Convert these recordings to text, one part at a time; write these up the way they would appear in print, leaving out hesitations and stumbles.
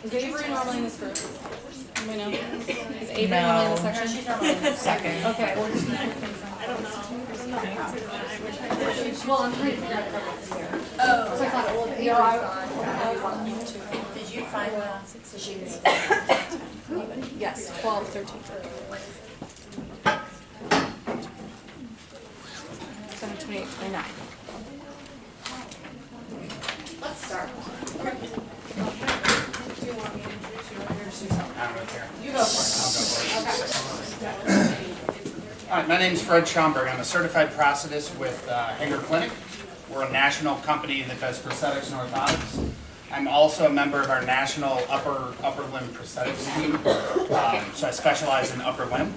Is Avery normally in this group? We know. Is Avery No. normally in the section? She's normally in the Second. Okay. I don't know. Well, I'm trying to figure out the difference here. Oh. So I thought, well, the ERI. Did you find the sheets? Yes, 12, 13. 7, 28, 29. Let's start. Do you want me to introduce you or introduce yourself? I don't care. You go for it. Okay. All right, my name's Fred Schomburg. I'm a certified prosthetist with Hanger Clinic. We're a national company that does prosthetics and orthotics. I'm also a member of our national upper limb prosthetics team, so I specialize in upper limb.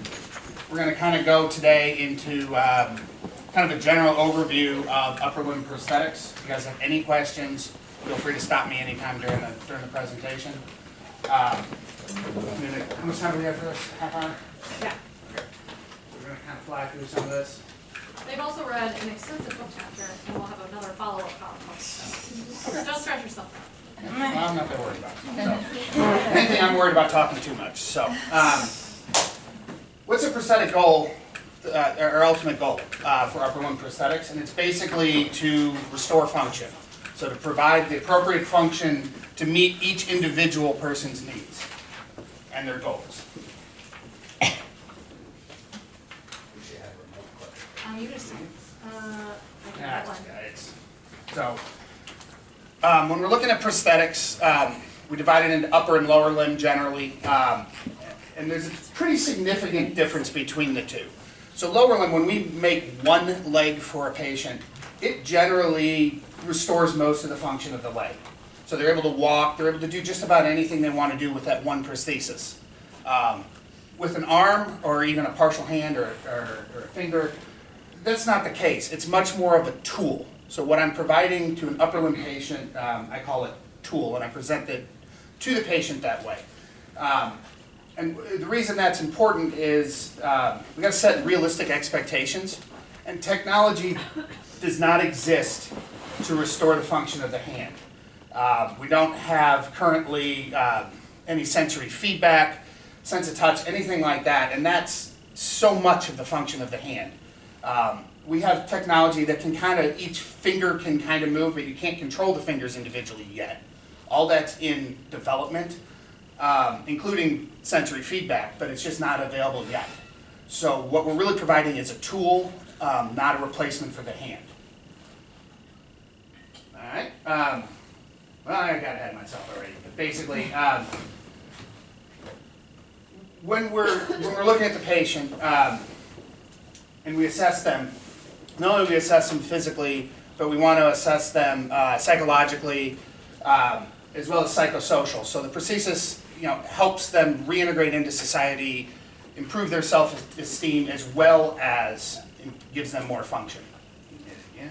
We're going to kind of go today into kind of a general overview of upper limb prosthetics. If you guys have any questions, feel free to stop me anytime during the presentation. How much time do we have for this? Half hour? Yeah. We're going to kind of fly through some of this. They've also read an extensive book chapter, and we'll have another follow-up PowerPoint. So don't stress yourself out. Well, I'm not that worried about it. So, anything I'm worried about talking too much. So, what's the prosthetic goal, our ultimate goal for upper limb prosthetics? And it's basically to restore function. So to provide the appropriate function to meet each individual person's needs and their goals. You just, Yeah, it's, so, when we're looking at prosthetics, we divide it into upper and lower limb generally, and there's a pretty significant difference between the two. So lower limb, when we make one leg for a patient, it generally restores most of the function of the leg. So they're able to walk, they're able to do just about anything they want to do with that one prosthesis. With an arm, or even a partial hand or a finger, that's not the case. It's much more of a tool. So what I'm providing to an upper limb patient, I call it tool, and I present it to the patient that way. And the reason that's important is we got to set realistic expectations, and technology does not exist to restore the function of the hand. We don't have currently any sensory feedback, sense of touch, anything like that, and that's so much of the function of the hand. We have technology that can kind of, each finger can kind of move, but you can't control the fingers individually yet. All that's in development, including sensory feedback, but it's just not available yet. So what we're really providing is a tool, not a replacement for the hand. All right. Well, I got ahead of myself already, but basically, when we're looking at the patient, and we assess them, not only do we assess them physically, but we want to assess them psychologically, as well as psychosocial. So the prosthesis, helps them reintegrate into society, improve their self-esteem, as well as gives them more function. Yeah.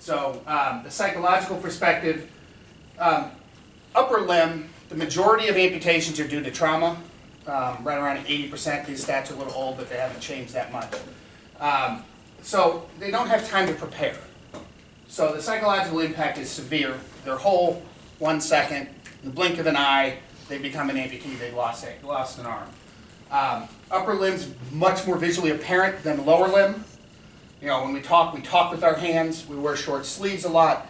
So the psychological perspective, upper limb, the majority of amputations are due to trauma. Right around 80%. These stats are a little old, but they haven't changed that much. So they don't have time to prepare. So the psychological impact is severe. They're whole 1 second, in the blink of an eye, they become an amputee. They lost an arm. Upper limb's much more visually apparent than lower limb. When we talk with our hands. We wear short sleeves a lot.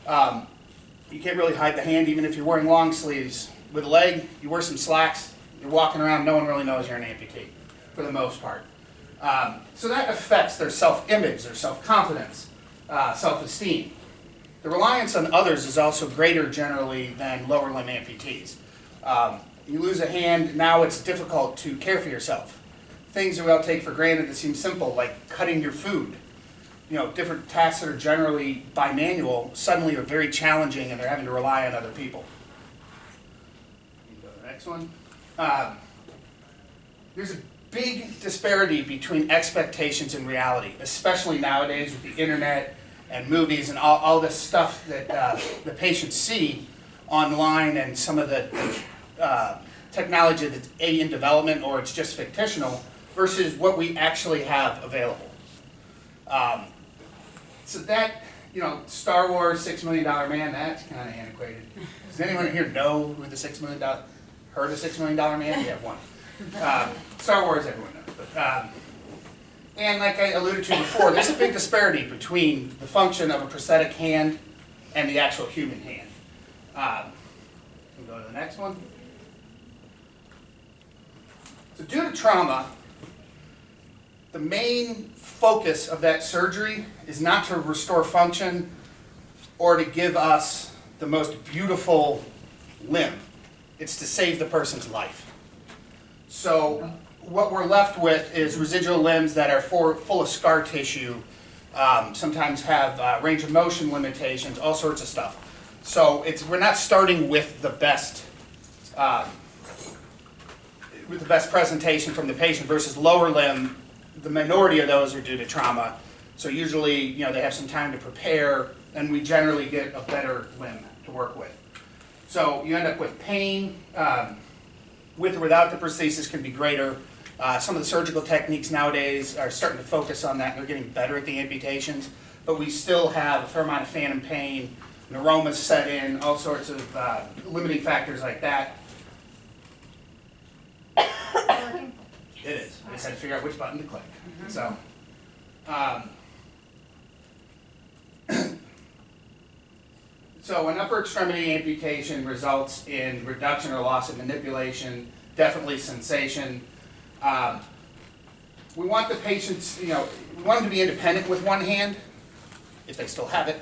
You can't really hide the hand, even if you're wearing long sleeves. With a leg, you wear some slacks. You're walking around, no one really knows you're an amputee, for the most part. So that affects their self-image, their self-confidence, self-esteem. The reliance on others is also greater generally than lower limb amputees. You lose a hand, now it's difficult to care for yourself. Things that we all take for granted that seem simple, like cutting your food. Different tasks that are generally bimanual suddenly are very challenging, and they're having to rely on other people. Go to the next one. There's a big disparity between expectations and reality, especially nowadays with the internet and movies and all this stuff that the patients see online, and some of the technology that's in development or it's just fictional versus what we actually have available. So that you know, Star Wars, $6 Million Man, that's kind of antiquated. Does anyone here know who the $6 million, heard of $6 Million Man? Yeah, one. Star Wars, everyone knows. But, and like I alluded to before, there's a big disparity between the function of a prosthetic hand and the actual human hand. We'll go to the next one. So due to trauma, the main focus of that surgery is not to restore function or to give us the most beautiful limb. It's to save the person's life. So what we're left with is residual limbs that are full of scar tissue, sometimes have range of motion limitations, all sorts of stuff. So we're not starting with the best presentation from the patient versus lower limb. The minority of those are due to trauma. So usually, you know, they have some time to prepare, and we generally get a better limb to work with. So you end up with pain, with or without the prosthesis can be greater. Some of the surgical techniques nowadays are starting to focus on that, and they're getting better at the amputations, but we still have a fair amount of phantom pain, neuromas set in, all sorts of limiting factors like that. Working? It is. I just had to figure out which button to click. So, so an upper extremity amputation results in reduction or loss of manipulation, definitely sensation. We want the patients, you know, we want them to be independent with one hand, if they still have it.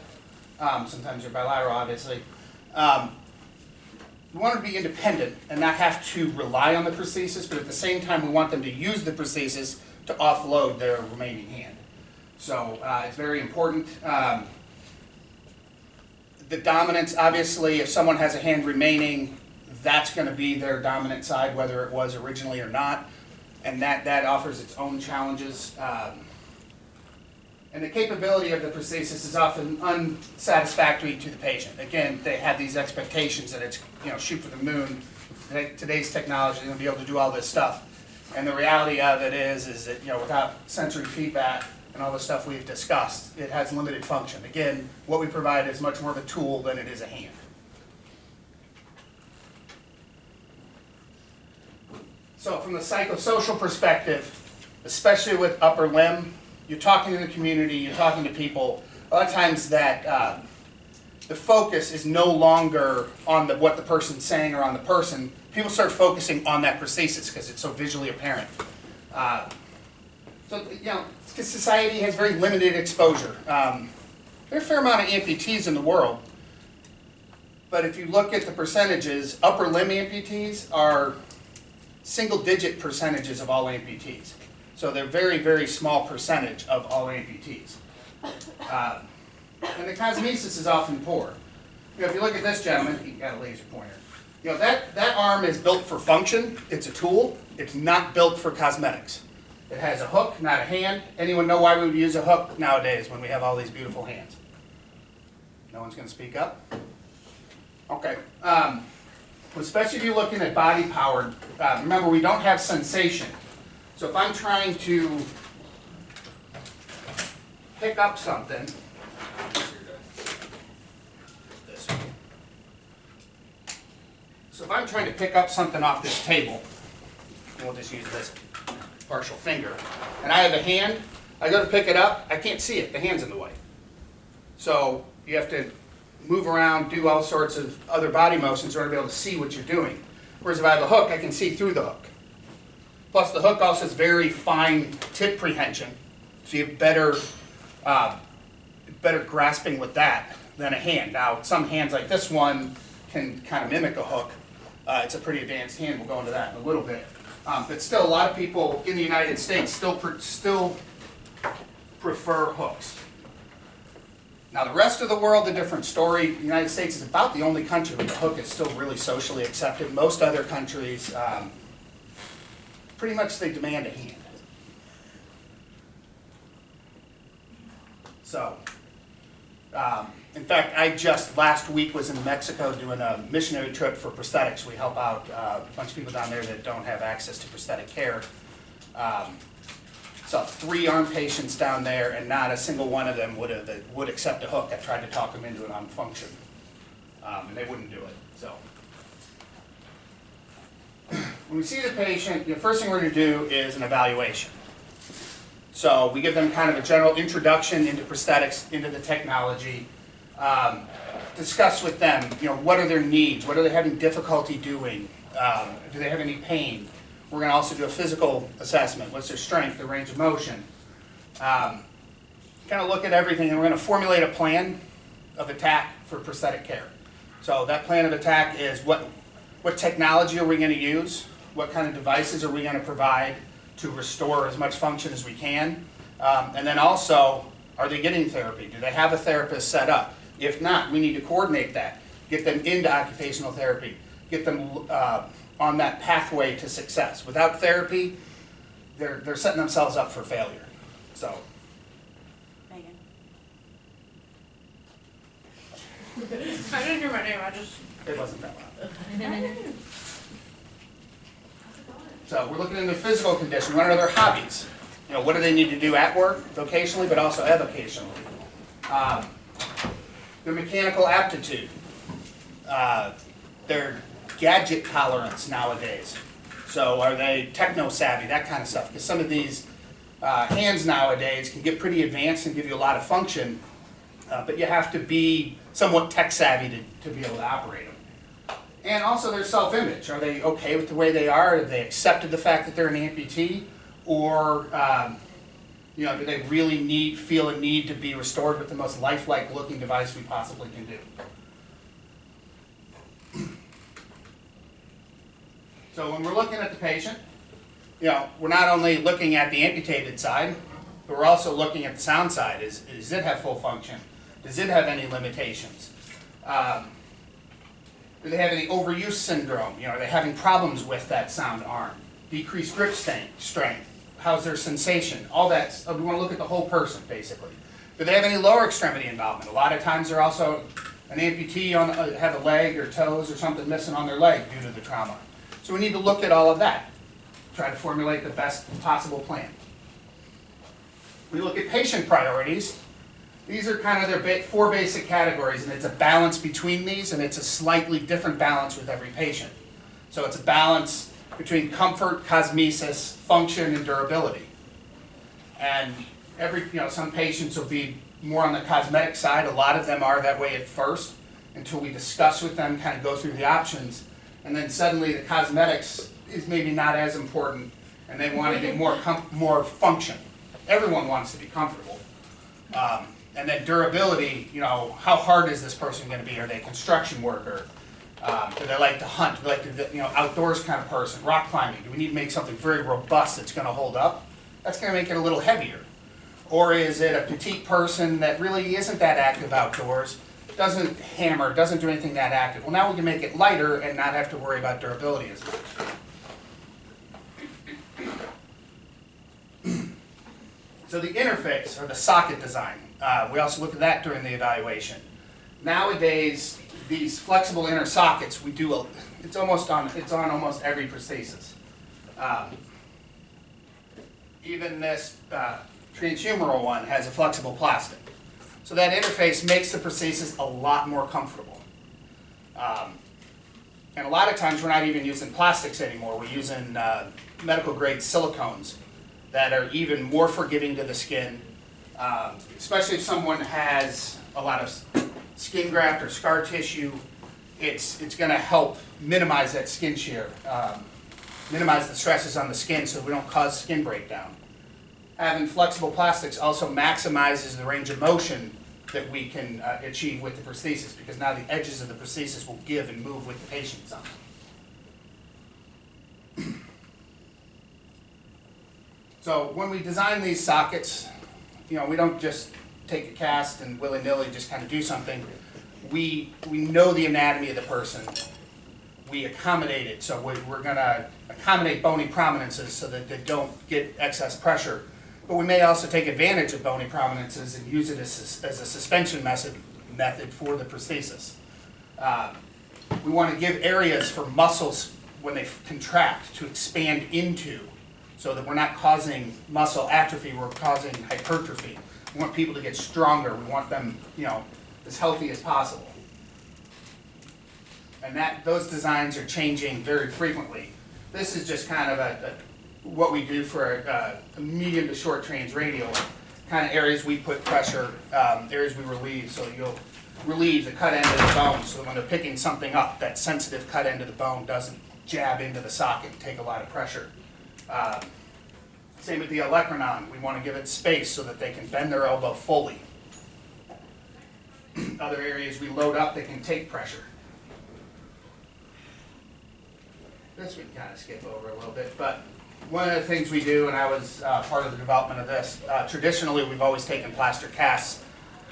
Sometimes they're bilateral, obviously. We want them to be independent and not have to rely on the prosthesis, but at the same time, we want them to use the prosthesis to offload their remaining hand. So it's very important. The dominance, obviously, if someone has a hand remaining, that's going to be their dominant side, whether it was originally or not, and that offers its own challenges. And the capability of the prosthesis is often unsatisfactory to the patient. Again, they have these expectations that it's, you know, shoot for the moon. Today's technology is going to be able to do all this stuff. And the reality of it is that, you know, without sensory feedback and all the stuff we've discussed, it has limited function. Again, what we provide is much more of a tool than it is a hand. So from the psychosocial perspective, especially with upper limb, you're talking to the community, you're talking to people. A lot of times that the focus is no longer on what the person's saying or on the person. People start focusing on that prosthesis because it's so visually apparent. So, you know, because society has very limited exposure. There are a fair amount of amputees in the world, but if you look at the percentages, upper limb amputees are single-digit percentages of all amputees. So they're very, very small percentage of all amputees. And the cosmesis is often poor. You know, if you look at this gentleman, he got a laser pointer. You know, that arm is built for function. It's a tool. It's not built for cosmetics. It has a hook, not a hand. Anyone know why we would use a hook nowadays when we have all these beautiful hands? No one's going to speak up? Okay. Especially if you're looking at body power, remember we don't have sensation. So if I'm trying to pick up something, so if I'm trying to pick up something off this table, and we'll just use this partial finger, and I have a hand, I go to pick it up, I can't see it, the hand's in the way. So you have to move around, do all sorts of other body motions in order to be able to see what you're doing. Whereas if I have a hook, I can see through the hook. Plus the hook also has very fine tip prehension, so you have better grasping with that than a hand. Now, some hands like this one can kind of mimic a hook. It's a pretty advanced hand, we'll go into that in a little bit. But still, a lot of people in the United States still prefer hooks. Now, the rest of the world, a different story. The United States is about the only country where the hook is still really socially accepted. Most other countries, pretty much they demand a hand. So, in fact, I just last week was in Mexico doing a missionary trip for prosthetics. We help out a bunch of people down there that don't have access to prosthetic care. Saw 3 arm patients down there, and not a single one of them would accept a hook. I tried to talk them into it on function, and they wouldn't do it. So when we see the patient, the first thing we're going to do is an evaluation. So we give them kind of a general introduction into prosthetics, into the technology. Discuss with them, what are their needs? What are they having difficulty doing? Do they have any pain? We're going to also do a physical assessment. What's their strength, their range of motion? Kind of look at everything, and we're going to formulate a plan of attack for prosthetic care. So that plan of attack is what technology are we going to use? What kind of devices are we going to provide to restore as much function as we can? And then also, are they getting therapy? Do they have a therapist set up? If not, we need to coordinate that, get them into occupational therapy, get them on that pathway to success. Without therapy, they're setting themselves up for failure. So, Megan. I didn't hear my name, I just. it wasn't that loud. So we're looking into physical condition. What are their hobbies? What do they need to do at work, vocationally, but also avocationally? Their mechanical aptitude, their gadget tolerance nowadays. So are they techno savvy, that kind of stuff? Because some of these hands nowadays can get pretty advanced and give you a lot of function, but you have to be somewhat tech savvy to be able to operate them. And also their self-image. Are they okay with the way they are? Have they accepted the fact that they're an amputee? Or do they really feel a need to be restored with the most lifelike looking device we possibly can do? So when we're looking at the patient, we're not only looking at the amputated side, but we're also looking at the sound side. Does it have full function? Does it have any limitations? Do they have any overuse syndrome? Are they having problems with that sound arm? Decreased grip strength? How's their sensation? All that. We want to look at the whole person, basically. Do they have any lower extremity involvement? A lot of times they're also an amputee, have a leg or toes or something missing on their leg due to the trauma. So we need to look at all of that. Try to formulate the best possible plan. We look at patient priorities. These are kind of their 4 basic categories, and it's a balance between these, and it's a slightly different balance with every patient. So it's a balance between comfort, cosmesis, function, and durability. And some patients will be more on the cosmetic side. A lot of them are that way at first, until we discuss with them, kind of go through the options, and then suddenly the cosmetics is maybe not as important, and they want to get more function. Everyone wants to be comfortable. And then durability, how hard is this person going to be? Are they a construction worker? Do they like to hunt? Do they like to, outdoors kind of person? Rock climbing? Do we need to make something very robust that's going to hold up? That's going to make it a little heavier. Or is it a petite person that really isn't that active outdoors, doesn't hammer, doesn't do anything that active? Well, now we can make it lighter and not have to worry about durability as much. So the interface, or the socket design, we also look at that during the evaluation. Nowadays, these flexible inner sockets, it's on almost every prosthesis. Even this transhumeral one has a flexible plastic. So that interface makes the prosthesis a lot more comfortable. And a lot of times we're not even using plastics anymore. We're using medical grade silicones that are even more forgiving to the skin, especially if someone has a lot of skin graft or scar tissue. It's going to help minimize that skin shear, minimize the stresses on the skin so we don't cause skin breakdown. Having flexible plastics also maximizes the range of motion that we can achieve with the prosthesis, because now the edges of the prosthesis will give and move with the patient some. So when we design these sockets, we don't just take a cast and willy-nilly just kind of do something. We know the anatomy of the person. We accommodate it. So we're going to accommodate bony prominences so that they don't get excess pressure. But we may also take advantage of bony prominences and use it as a suspension method for the prosthesis. We want to give areas for muscles when they contract to expand into so that we're not causing muscle atrophy, we're causing hypertrophy. We want people to get stronger, we want them, as healthy as possible. And those designs are changing very frequently. This is just kind of what we do for a medium to short transradial, kind of areas we put pressure, areas we relieve, so you'll relieve the cut end of the bone, so that when they're picking something up, that sensitive cut end of the bone doesn't jab into the socket and take a lot of pressure. Same with the olecranon. We want to give it space so that they can bend their elbow fully. Other areas we load up, they can take pressure. This we can kind of skip over a little bit, but one of the things we do, and I was part of the development of this, traditionally we've always taken plaster casts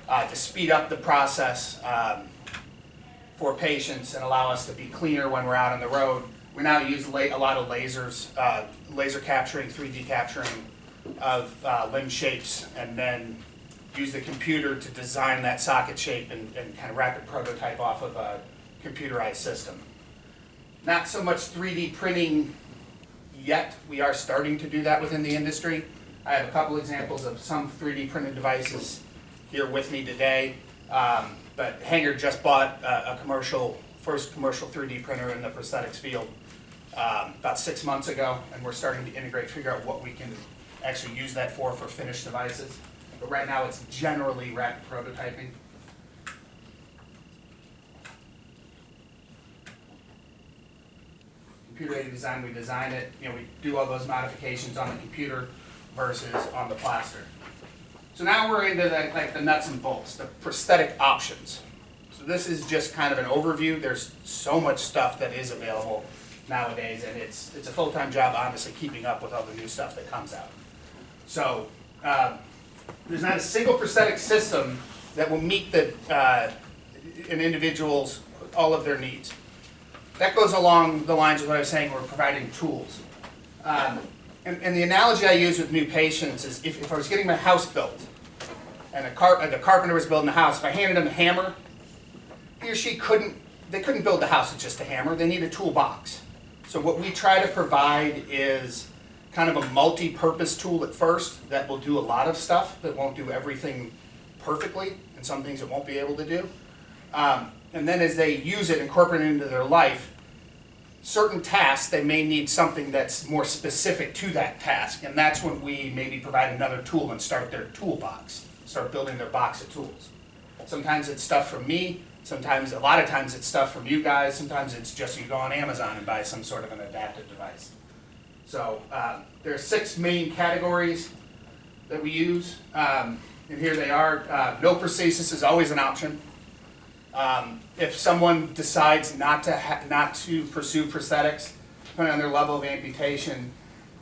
to speed up the process for patients and allow us to be cleaner when we're out on the road. We now use a lot of lasers, laser capturing, 3D capturing of limb shapes, and then use the computer to design that socket shape and kind of rapid prototype off of a computerized system. Not so much 3D printing yet. We are starting to do that within the industry. I have a couple examples of some 3D printed devices here with me today, but Hanger just bought a first commercial 3D printer in the prosthetics field about 6 months ago, and we're starting to integrate, figure out what we can actually use that for finished devices. But right now it's generally rapid prototyping. Computer-aided design, we design it, we do all those modifications on the computer versus on the plaster. So now we're into the nuts and bolts, the prosthetic options. So this is just kind of an overview. There's so much stuff that is available nowadays, and it's a full-time job, honestly, keeping up with all the new stuff that comes out. So there's not a single prosthetic system that will meet an individual's, all of their needs. That goes along the lines of what I was saying, we're providing tools. And the analogy I use with new patients is if I was getting my house built, and the carpenter was building a house, if I handed him a hammer, he or she couldn't build the house with just a hammer, they need a toolbox. So what we try to provide is kind of a multi-purpose tool at first that will do a lot of stuff, that won't do everything perfectly, and some things it won't be able to do. And then as they use it, incorporate it into their life, certain tasks, they may need something that's more specific to that task, and that's when we maybe provide another tool and start their toolbox, start building their box of tools. Sometimes it's stuff from me, a lot of times it's stuff from you guys, sometimes it's just you go on Amazon and buy some sort of an adaptive device. So there are 6 main categories that we use, and here they are. No prosthesis is always an option. If someone decides not to pursue prosthetics, depending on their level of amputation,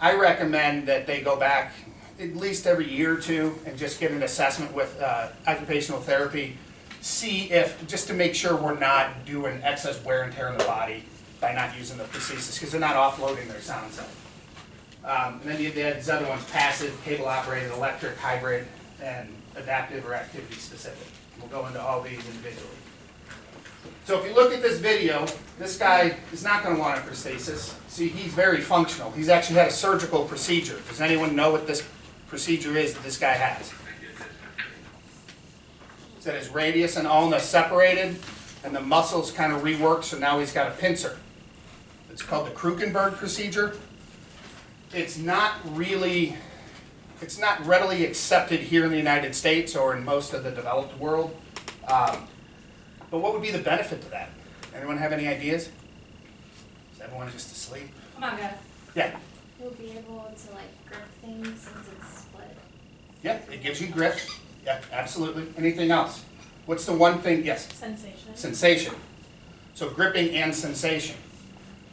I recommend that they go back at least every year or two and just get an assessment with occupational therapy, just to make sure we're not doing excess wear and tear on the body by not using the prosthesis, because they're not offloading their sound cell. And then you have these other ones: passive, cable operated, electric, hybrid, and adaptive or activity specific. We'll go into all these individually. So if you look at this video, this guy is not going to want a prosthesis. See, he's very functional. He's actually had a surgical procedure. Does anyone know what this procedure is that this guy has? Is that his radius and ulna separated, and the muscles kind of reworked, so now he's got a pincer. It's called the Krukenberg procedure. It's not readily accepted here in the United States or in most of the developed world. But what would be the benefit to that? Anyone have any ideas? Is everyone just asleep? Come on, guys. Yeah. You'll be able to grip things since it's split. Yeah, it gives you grip. Yeah, absolutely. Anything else? What's the one thing? Yes. Sensation. Sensation. So gripping and sensation.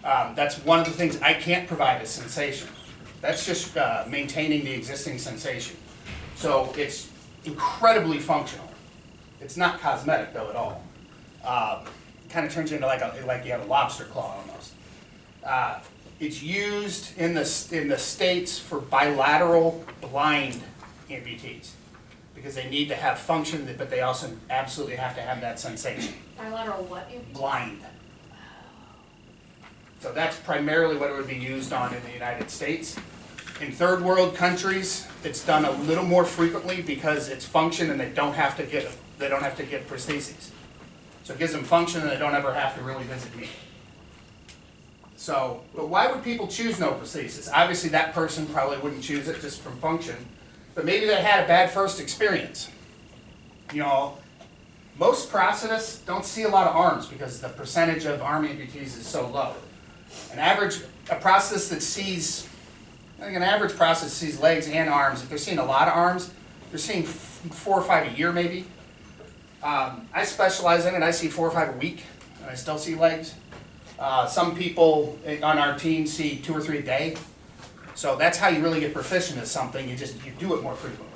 That's one of the things I can't provide is sensation. That's just maintaining the existing sensation. So it's incredibly functional. It's not cosmetic though at all. Kind of turns you into like you have a lobster claw almost. It's used in the States for bilateral blind amputees because they need to have function, but they also absolutely have to have that sensation. Bilateral what? Blind. So that's primarily what it would be used on in the United States. In third world countries, it's done a little more frequently because it's function and they don't have to get prostheses. So it gives them function and they don't ever have to really visit me. So, but why would people choose no prosthesis? Obviously that person probably wouldn't choose it just from function, but maybe they had a bad first experience. You know, most prosthetists don't see a lot of arms because the percentage of arm amputees is so low. A prosthetist that sees, I think an average prosthetist sees legs and arms. If they're seeing a lot of arms, they're seeing 4 or 5 a year maybe. I specialize in it. I see 4 or 5 a week, and I still see legs. Some people on our team see 2 or 3 a day. So that's how you really get proficient at something. You do it more frequently.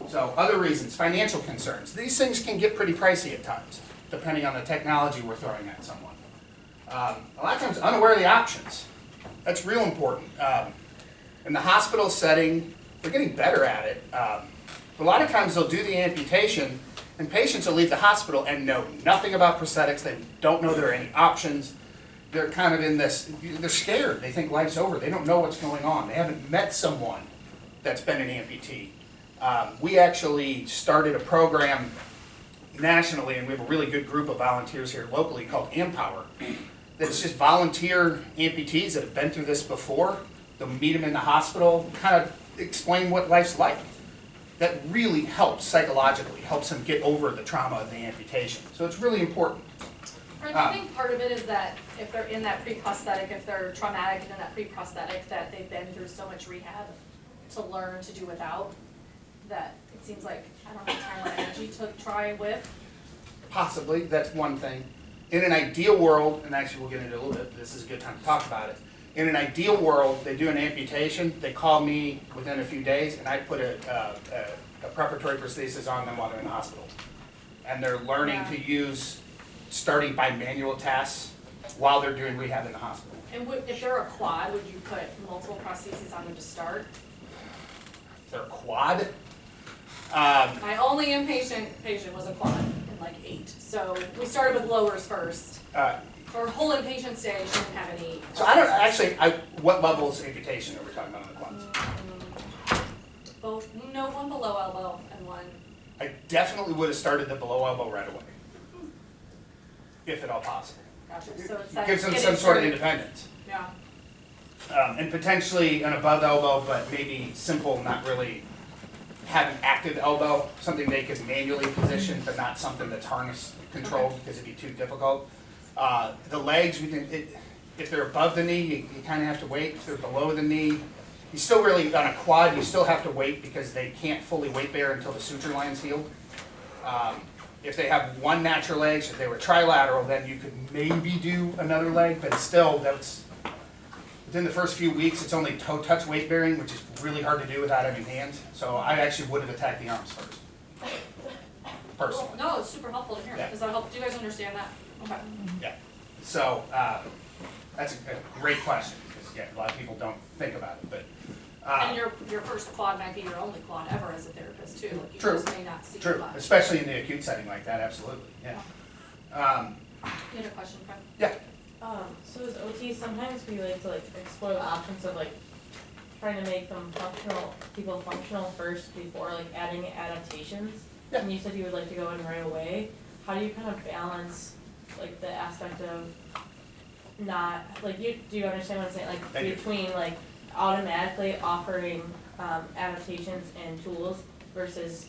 So other reasons, financial concerns. These things can get pretty pricey at times, depending on the technology we're throwing at someone. A lot of times unaware of the options. That's real important. In the hospital setting, they're getting better at it. A lot of times they'll do the amputation and patients will leave the hospital and know nothing about prosthetics. They don't know there are any options. They're kind of in this, they're scared. They think life's over. They don't know what's going on. They haven't met someone that's been an amputee. We actually started a program nationally, and we have a really good group of volunteers here locally called Empower. That's just volunteer amputees that have been through this before. They'll meet them in the hospital, kind of explain what life's like. That really helps psychologically, helps them get over the trauma of the amputation. So it's really important. Or do you think part of it is that if they're in that pre-prosthetic, if they're traumatic and in that pre-prosthetic, that they've been through so much rehab to learn to do without, that it seems like, I don't have time or energy to try with? Possibly, that's one thing. In an ideal world, and actually we'll get into it a little bit, this is a good time to talk about it. In an ideal world, they do an amputation, they call me within a few days, and I put a preparatory prosthesis on them while they're in the hospital. And they're learning to use, starting by manual tasks, while they're doing rehab in the hospital. And if they're a quad, would you put multiple prostheses on them to start? If they're a quad, My only inpatient patient was a quad in like 8. So we started with lowers first. For a whole inpatient stay, she didn't have any. so I don't, actually, what level's amputation are we talking about on the quads? Both, no, one below elbow and one. I definitely would have started the below elbow right away. If at all possible. Gotcha. So it's that. Gives them get some it sort of started. independence. Yeah. And potentially an above elbow, but maybe simple, not really have an active elbow, something they could manually position, but not something that's harness controlled because it'd be too difficult. The legs, if they're above the knee, you kind of have to wait. If they're below the knee, you still really, on a quad, you still have to wait because they can't fully weight bear until the suture line's healed. If they have one natural leg, so if they were trilateral, then you could maybe do another leg, but still, that's, within the first few weeks, it's only toe touch weight bearing, which is really hard to do without having hands. So I actually would have attacked the arms first, personally. No, it's super helpful to hear. Yeah. Does that help? Do you guys understand that? Okay. Yeah, so, that's a great question, because, yeah, a lot of people don't think about it, but, And your first quad might be your only quad ever as a therapist too. Like you True. just may not see true, much. especially in the acute setting like that, absolutely, yeah. You had a question, Fred? Yeah, So as OT, sometimes we like to explore the options of trying to make them people functional first before adding adaptations. Yeah. And you said you would like to go in right away. How do you kind of balance the aspect of not, do you understand what I'm saying? I do. Between automatically offering adaptations and tools versus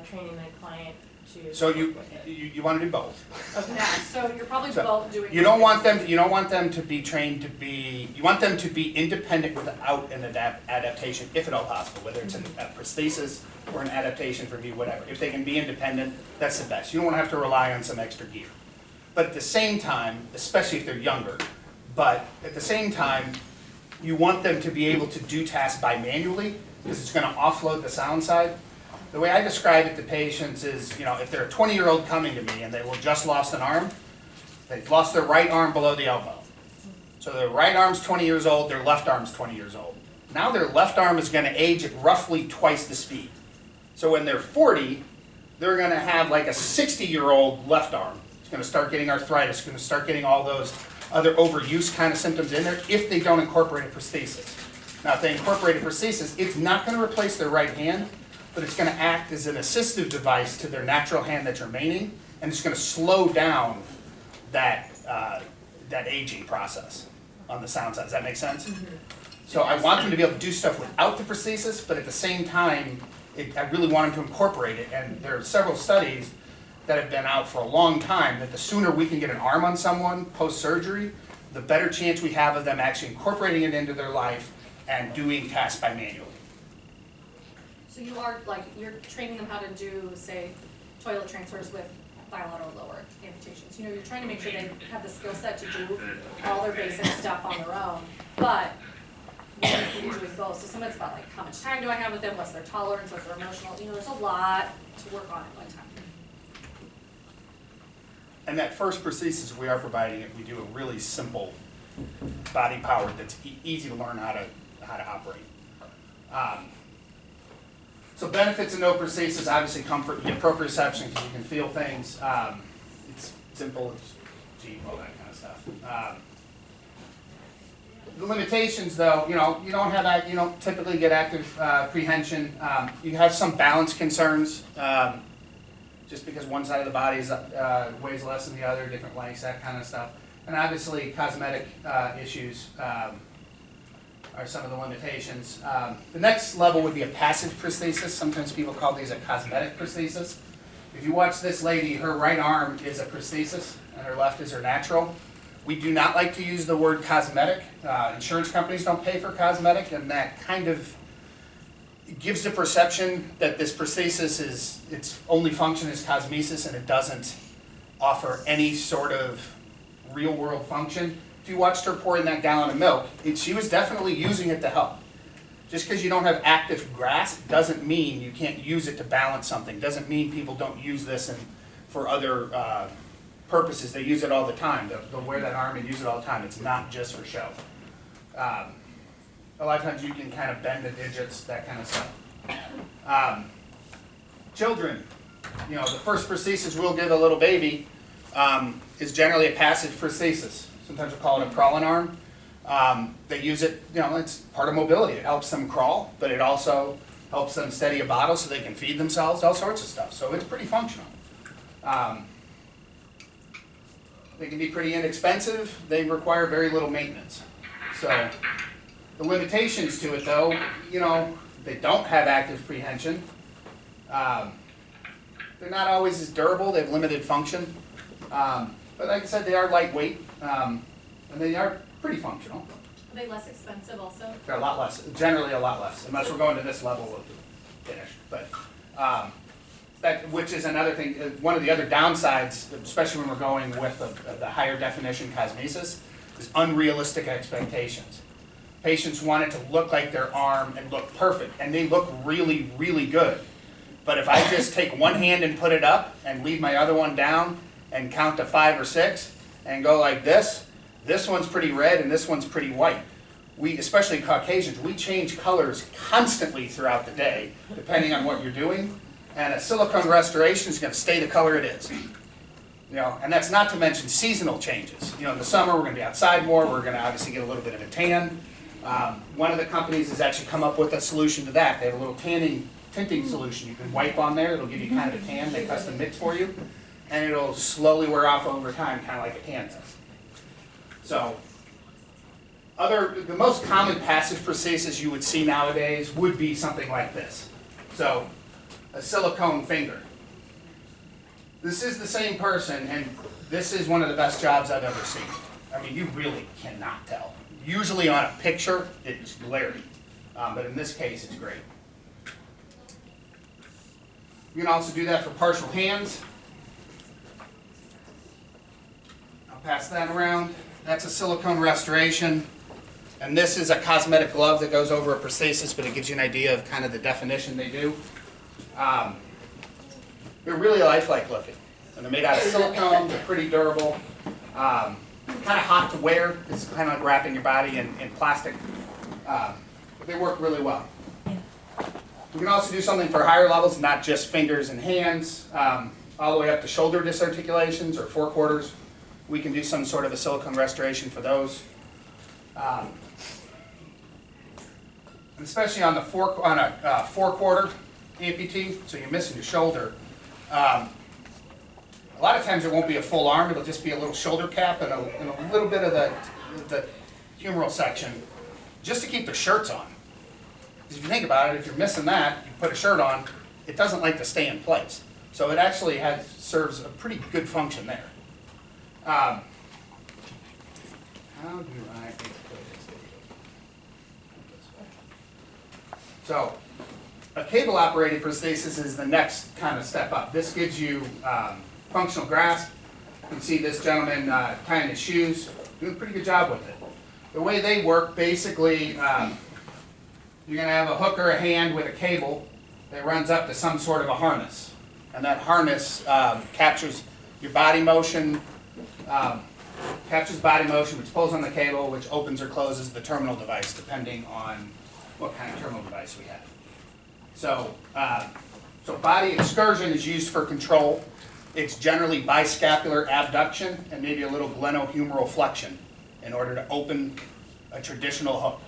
training the client to. so you wanna do both. Okay. Yeah, so you're probably So, both doing. You don't want them to be trained to be, you want them to be independent without an adaptation, if at all possible, whether it's a prosthesis or an adaptation for me, whatever. If they can be independent, that's the best. You don't wanna have to rely on some extra gear. But at the same time, especially if they're younger, but at the same time, you want them to be able to do tasks bimanually, because it's gonna offload the sound side. The way I describe it to patients is, if they're a 20-year-old coming to me and they just lost an arm, they've lost their right arm below the elbow. So their right arm's 20 years old, their left arm's 20 years old. Now their left arm is gonna age at roughly twice the speed. So when they're 40, they're gonna have like a 60-year-old left arm. It's gonna start getting arthritis, gonna start getting all those other overuse kind of symptoms in there if they don't incorporate a prosthesis. Now, if they incorporate a prosthesis, it's not gonna replace their right hand, but it's gonna act as an assistive device to their natural hand that's remaining, and it's gonna slow down that, that aging process on the sound side. Does that make sense? So I want them to be able to do stuff without the prosthesis, but at the same time, I really want them to incorporate it. And there are several studies that have been out for a long time that the sooner we can get an arm on someone post-surgery, the better chance we have of them actually incorporating it into their life and doing tasks by manually. So you are, like, you're training them how to do, say, toilet transfers with bilateral lower amputations. You know, you're trying to make sure they have the skill set to do all their basic stuff on their own, but you need to be doing both. So some of it's about, like, how much time do I have with them, what's their tolerance, what's their emotional, you know, there's a lot to work on at one time. And that first prosthesis we are providing it, we do a really simple body power that's easy to learn how to operate. So benefits of no prosthesis, obviously comfort, you get proprioception because you can feel things. It's simple, it's cheap, all that kind of stuff. The limitations though, you know, you don't typically get active prehension. You have some balance concerns. Just because one side of the body is, weighs less than the other, different lengths, that kind of stuff. And obviously cosmetic issues are some of the limitations. The next level would be a passive prosthesis. Sometimes people call these a cosmetic prosthesis. If you watch this lady, her right arm is a prosthesis and her left is her natural. We do not like to use the word cosmetic. Insurance companies don't pay for cosmetic, and that kind of gives the perception that this prosthesis its only function is cosmesis and it doesn't offer any sort of real world function. If you watched her pouring that gallon of milk, she was definitely using it to help. Just because you don't have active grasp doesn't mean you can't use it to balance something. Doesn't mean people don't use this for other purposes. They use it all the time. They'll wear that arm and use it all the time. It's not just for show. A lot of times you can kind of bend the digits, that kind of stuff. Children, you know, the first prosthesis we'll give a little baby is generally a passive prosthesis. Sometimes we call it a crawling arm. They use it, you know, it's part of mobility. It helps them crawl, but it also helps them steady a bottle so they can feed themselves, all sorts of stuff. So it's pretty functional. They can be pretty inexpensive. They require very little maintenance. So the limitations to it though, you know, they don't have active prehension. They're not always as durable. They have limited function. But like I said, they are lightweight, and they are pretty functional. Are they less expensive also? They're a lot less, generally a lot less, unless we're going to this level of finish. But which is another thing, one of the other downsides, especially when we're going with the higher definition cosmesis, is unrealistic expectations. Patients want it to look like their arm and look perfect, and they look really, really good. But if I just take one hand and put it up and leave my other one down and count to 5 or 6 and go like this one's pretty red and this one's pretty white. We, especially Caucasians, we change colors constantly throughout the day, depending on what you're doing. And a silicone restoration is going to stay the color it is. You know, and that's not to mention seasonal changes. You know, in the summer we're going to be outside more. We're going to obviously get a little bit of a tan. One of the companies has actually come up with a solution to that. They have a little tinting solution you can wipe on there. It'll give you kind of a tan. They custom mix for you, and it'll slowly wear off over time, kind of like a tan does. So, the most common passive prosthesis you would see nowadays would be something like this. So, a silicone finger. This is the same person, and this is one of the best jobs I've ever seen. I mean, you really cannot tell. Usually on a picture, it's glaring, but in this case, it's great. You can also do that for partial hands. I'll pass that around. That's a silicone restoration. And this is a cosmetic glove that goes over a prosthesis, but it gives you an idea of kind of the definition they do. They're really lifelike looking. And they're made out of silicone, they're pretty durable. Kind of hot to wear. It's kind of like wrapping your body in plastic. But they work really well. We can also do something for higher levels, not just fingers and hands, all the way up to shoulder disarticulations or forequarters. We can do some sort of a silicone restoration for those. and especially on a 4-quarter amputee, so you're missing your shoulder. A lot of times it won't be a full arm, it'll just be a little shoulder cap and a little bit of the humeral section, just to keep the shirts on. Because if you think about it, if you're missing that, you put a shirt on, it doesn't like to stay in place. So it actually serves a pretty good function there. How do I put this video? So, a cable operated prosthesis is the next kind of step up. This gives you functional grasp. You can see this gentleman tying his shoes, doing a pretty good job with it. The way they work, basically, you're going to have a hook or a hand with a cable that runs up to some sort of a harness. And that harness captures your body motion, which pulls on the cable, which opens or closes the terminal device, depending on what kind of terminal device we have. So, so body excursion is used for control. It's generally biscapular abduction and maybe a little glenohumeral flexion in order to open a traditional hook.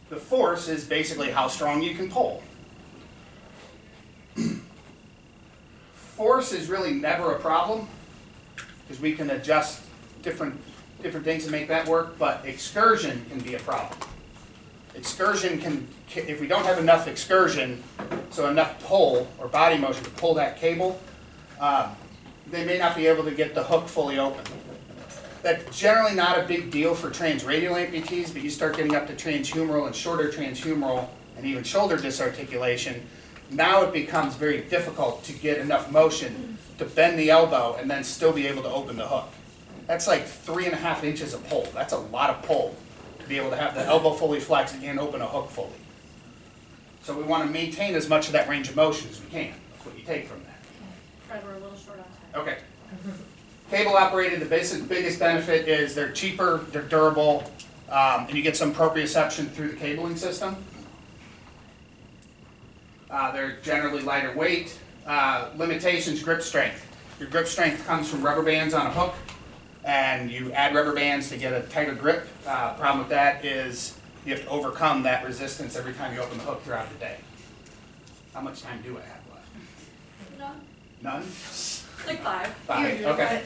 The force is basically how strong you can pull. Force is really never a problem because we can adjust different things to make that work, but excursion can be a problem. Excursion can, if we don't have enough excursion, so enough pull or body motion to pull that cable, they may not be able to get the hook fully open. That's generally not a big deal for transradial amputees, but you start getting up to transhumeral and shorter transhumeral and even shoulder disarticulation, now it becomes very difficult to get enough motion to bend the elbow and then still be able to open the hook. That's like 3.5 inches of pull. That's a lot of pull to be able to have the elbow fully flexed and open a hook fully. So we want to maintain as much of that range of motion as we can. That's what you take from that. Fred, we're a little short on time. Okay. Cable operated, the biggest benefit is they're cheaper, they're durable, and you get some proprioception through the cabling system. They're generally lighter weight. Limitations, grip strength. Your grip strength comes from rubber bands on a hook, and you add rubber bands to get a tighter grip. Problem with that is you have to overcome that resistance every time you open the hook throughout the day. How much time do I have left? None, None? like 5. 5, Usually, okay.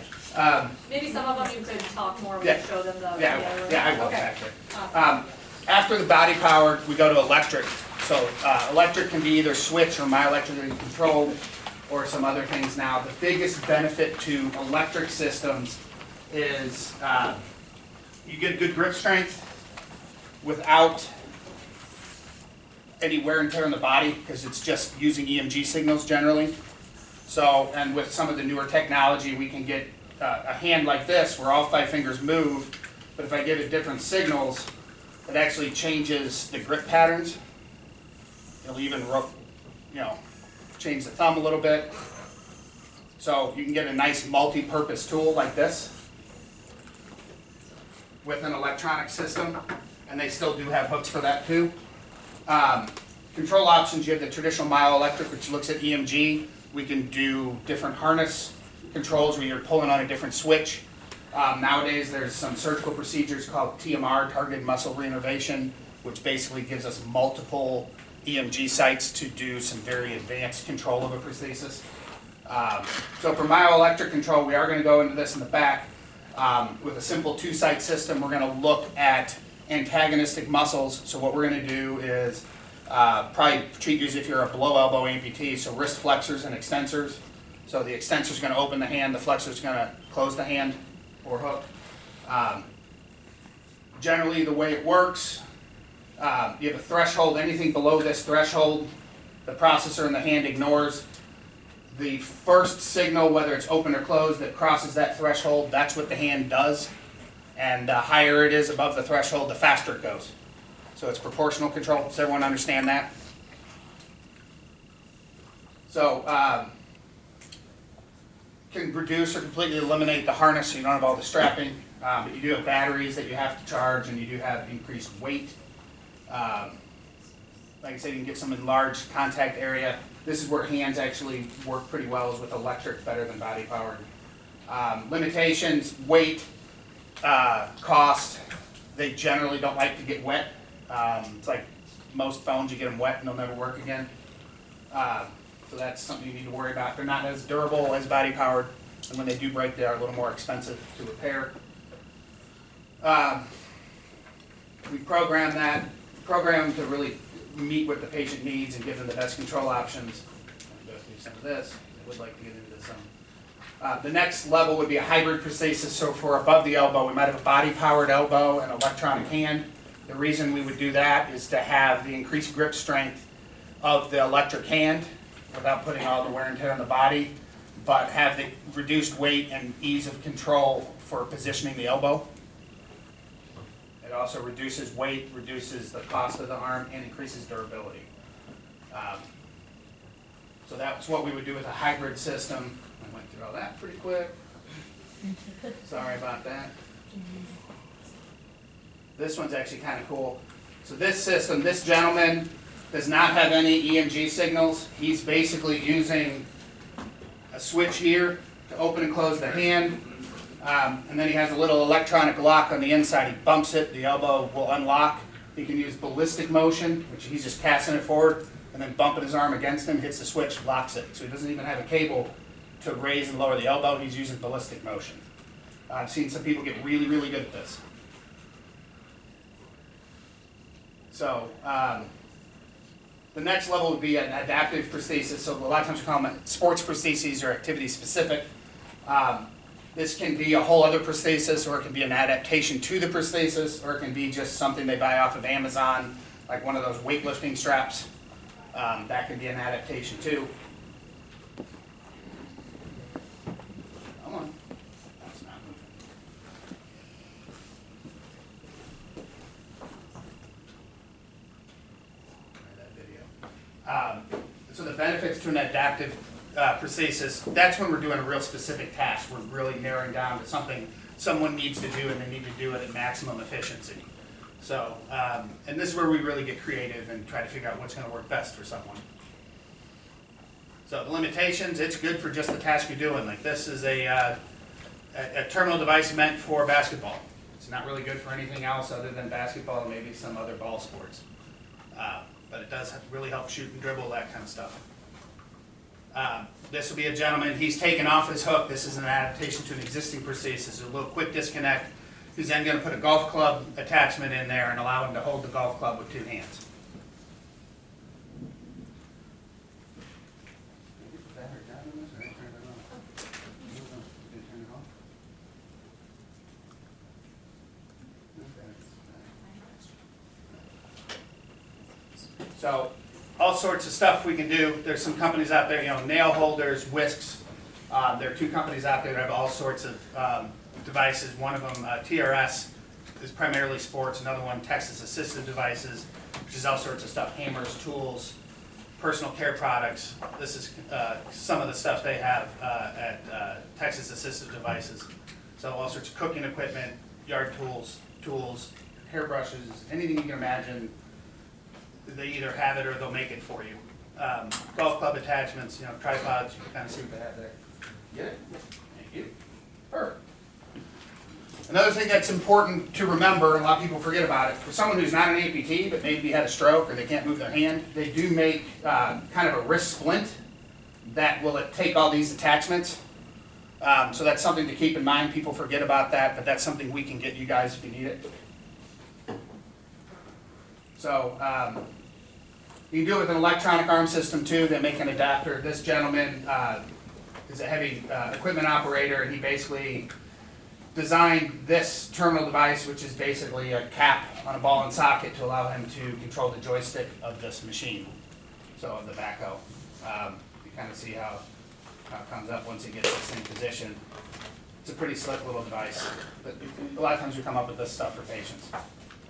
Maybe some of them you could talk more when Yeah. you show them the Yeah, video. yeah, I will Okay. actually. Awesome. After the body powered, we go to electric. So electric can be either switch or myoelectrically controlled or some other things now. The biggest benefit to electric systems is you get good grip strength without any wear and tear on the body because it's just using EMG signals generally. So, and with some of the newer technology, we can get a hand like this where all 5 fingers move, but if I give it different signals, it actually changes the grip patterns. It'll even, change the thumb a little bit. So you can get a nice multi-purpose tool like this with an electronic system, and they still do have hooks for that too. Control options, you have the traditional myoelectric, which looks at EMG. We can do different harness controls where you're pulling on a different switch. Nowadays, there's some surgical procedures called TMR, targeted muscle reinnervation, which basically gives us multiple EMG sites to do some very advanced control of a prosthesis. So for myoelectric control, we are going to go into this in the back. With a simple 2-site system, we're going to look at antagonistic muscles. So what we're going to do is probably treat you as if you're a below elbow amputee, so wrist flexors and extensors. So the extensor is going to open the hand, the flexor is going to close the hand or hook. Generally, the way it works, you have a threshold. Anything below this threshold, the processor in the hand ignores. The first signal, whether it's open or closed, that crosses that threshold, that's what the hand does. And the higher it is above the threshold, the faster it goes. So it's proportional control. Does everyone understand that? So, can reduce or completely eliminate the harness so you don't have all the strapping. But you do have batteries that you have to charge, and you do have increased weight. Like I said, you can get some enlarged contact area. This is where hands actually work pretty well, is with electric better than body powered. Limitations, weight, cost. They generally don't like to get wet. It's like most phones, you get them wet and they'll never work again. So that's something you need to worry about. They're not as durable as body powered, and when they do break, they are a little more expensive to repair. We program to really meet what the patient needs and give them the best control options. Let me go through some of this. I would like to get into some. The next level would be a hybrid prosthesis. So for above the elbow, we might have a body-powered elbow and electronic hand. The reason we would do that is to have the increased grip strength of the electric hand without putting all the wear and tear on the body, but have the reduced weight and ease of control for positioning the elbow. It also reduces weight, reduces the cost of the arm, and increases durability. So that's what we would do with a hybrid system. I went through all that pretty quick. Sorry about that. This one's actually kind of cool. So this system, this gentleman does not have any EMG signals. He's basically using a switch here to open and close the hand. And then he has a little electronic lock on the inside. He bumps it, the elbow will unlock. He can use ballistic motion, which he's just casting it forward, and then bumping his arm against him, hits the switch, locks it. So he doesn't even have a cable to raise and lower the elbow. He's using ballistic motion. I've seen some people get really, really good at this. So the next level would be an adaptive prosthesis. So a lot of times we call them sports prostheses or activity specific. This can be a whole other prosthesis, or it can be an adaptation to the prosthesis, or it can be just something they buy off of Amazon, like one of those weightlifting straps. That can be an adaptation too. Come on. That's not moving. That video. So the benefits to an adaptive prosthesis, that's when we're doing a real specific task. We're really narrowing down to something someone needs to do, and they need to do it at maximum efficiency. So, and this is where we really get creative and try to figure out what's going to work best for someone. So the limitations, it's good for just the task you're doing. Like this is a terminal device meant for basketball. It's not really good for anything else other than basketball and maybe some other ball sports. But it does really help shoot and dribble, that kind of stuff. This will be a gentleman, he's taken off his hook. This is an adaptation to an existing prosthesis. A little quick disconnect. He's then going to put a golf club attachment in there and allow him to hold the golf club with two hands. So all sorts of stuff we can do. There's some companies out there, nail holders, whisks. There are two companies out there that have all sorts of devices. One of them, TRS, is primarily sports. Another one, Texas Assistive Devices, which is all sorts of stuff, hammers, tools, personal care products. This is some of the stuff they have at Texas Assistive Devices. So all sorts of cooking equipment, yard tools, hairbrushes, anything you can imagine. They either have it or they'll make it for you. Golf club attachments, tripods, you can kind of see what they have there. Get it? Thank you. Perfect. Another thing that's important to remember, and a lot of people forget about it, for someone who's not an amputee but maybe had a stroke or they can't move their hand, they do make kind of a wrist splint that will take all these attachments. So that's something to keep in mind. People forget about that, but that's something we can get you guys if you need it. So you can do it with an electronic arm system too. They make an adapter. This gentleman is a heavy equipment operator, and he basically designed this terminal device, which is basically a cap on a ball and socket to allow him to control the joystick of this machine, so of the backhoe. You kind of see how it comes up once he gets this in position. It's a pretty slick little device, but a lot of times we come up with this stuff for patients.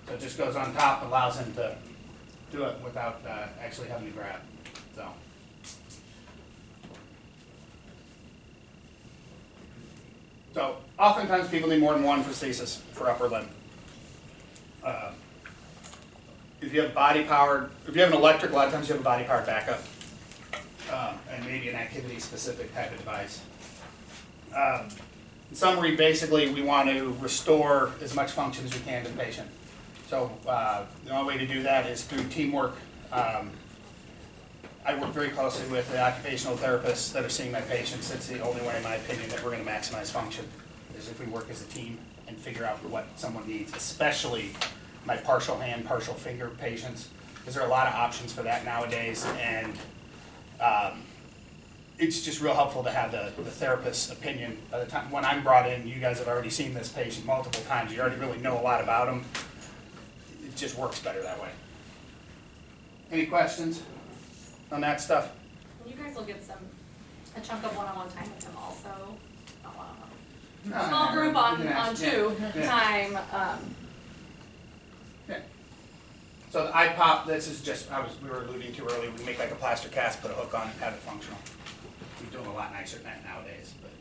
So it just goes on top, allows him to do it without actually having to grab. So oftentimes people need more than one prosthesis for upper limb. If you have if you have an electric, a lot of times you have a body powered backup, and maybe an activity specific type of device. In summary, basically, we want to restore as much function as we can to the patient. So the only way to do that is through teamwork. I work very closely with the occupational therapists that are seeing my patients. It's the only way, in my opinion, that we're going to maximize function, is if we work as a team and figure out what someone needs, especially my partial hand, partial finger patients, because there are a lot of options for that nowadays, and it's just real helpful to have the therapist's opinion. By the time, when I'm brought in, you guys have already seen this patient multiple times, you already really know a lot about them. It just works better that way. Any questions on that stuff? You guys will get a chunk of one-on-one time with him also, not one-on-one. No, Small no, group you on can ask, two yeah. time, So the IPOP, this is just, we were alluding to earlier, we make like a plaster cast, put a hook on it, have it functional. We do them a lot nicer than that nowadays, but,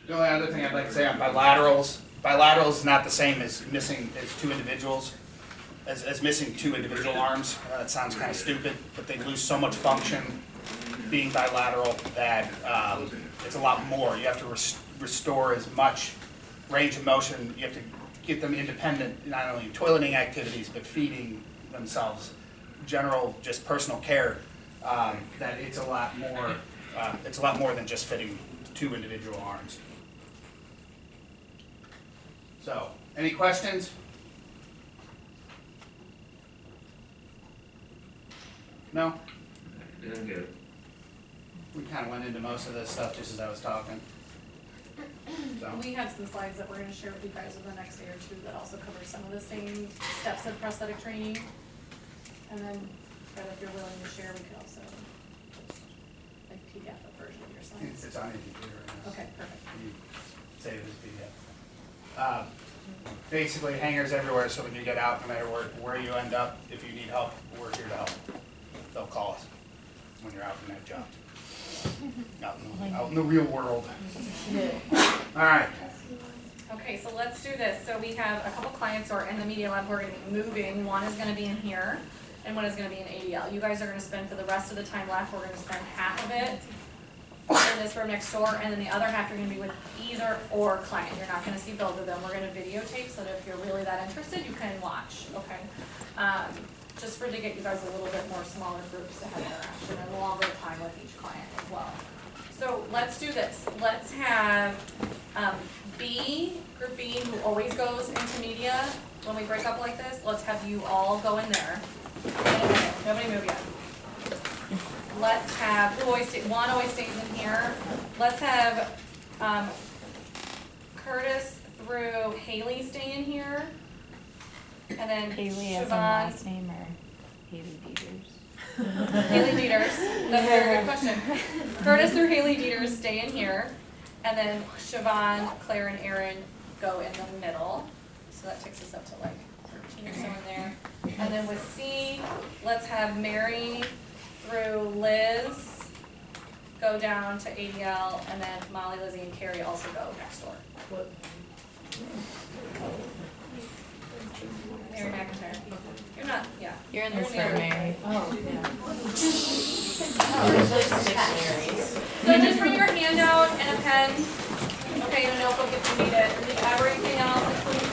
the only other thing I'd like to say on bilaterals is not the same as missing, as two individuals, as missing two individual arms. That sounds kind of stupid, but they lose so much function being bilateral that, it's a lot more. You have to restore as much range of motion. You have to get them independent, not only in toileting activities, but feeding themselves, general, just personal care, that it's a lot more than just fitting two individual arms. So, any questions? No? Doing good. We kind of went into most of this stuff just as I was talking. So, we have some slides that we're gonna share with you guys over the next day or two that also cover some of the same steps of prosthetic training. And then, Fred, if you're willing to share, we could also just like PDF a version of your slides. it's on your computer right now. Okay, perfect. You save it as PDF. Basically, hangers everywhere, so when you get out, no matter where you end up, if you need help, we're here to help. They'll call us when you're out in that job. Out in the real world. All right. Okay, so let's do this. So we have a couple clients who are in the media lab who are gonna be moving. One is gonna be in here, and one is gonna be in ADL. You guys are gonna spend, for the rest of the time left, we're gonna spend half of it in this room next door, and then the other half you're gonna be with either or client. You're not gonna see both of them. We're gonna videotape so that if you're really that interested, you can watch, okay? Just to get you guys a little bit more smaller groups to have interaction and longer time with each client as well. So let's do this. Let's have B, group B, who always goes into media when we break up like this. Let's have you all go in there. Nobody move yet. Let's have, one always stays in here. Let's have Curtis through Haley stay in here. And then Haley as in Siobhan, last name or Haley Dieters? Haley Dieters, that's a very good question. Curtis through Haley Dieters stay in here, and then Siobhan, Claire, and Aaron go in the middle. So that takes us up to like 13 or so in there. And then with C, let's have Mary through Liz go down to ADL, and then Molly, Lizzie, and Carrie also go next door. Mary McIntyre. You're not, yeah. You're in this You're room, Mary. Mary. Oh, yeah. There's like 6 Marys. So just bring your handout and a pen, okay, and a notebook if you need it. Everything else, including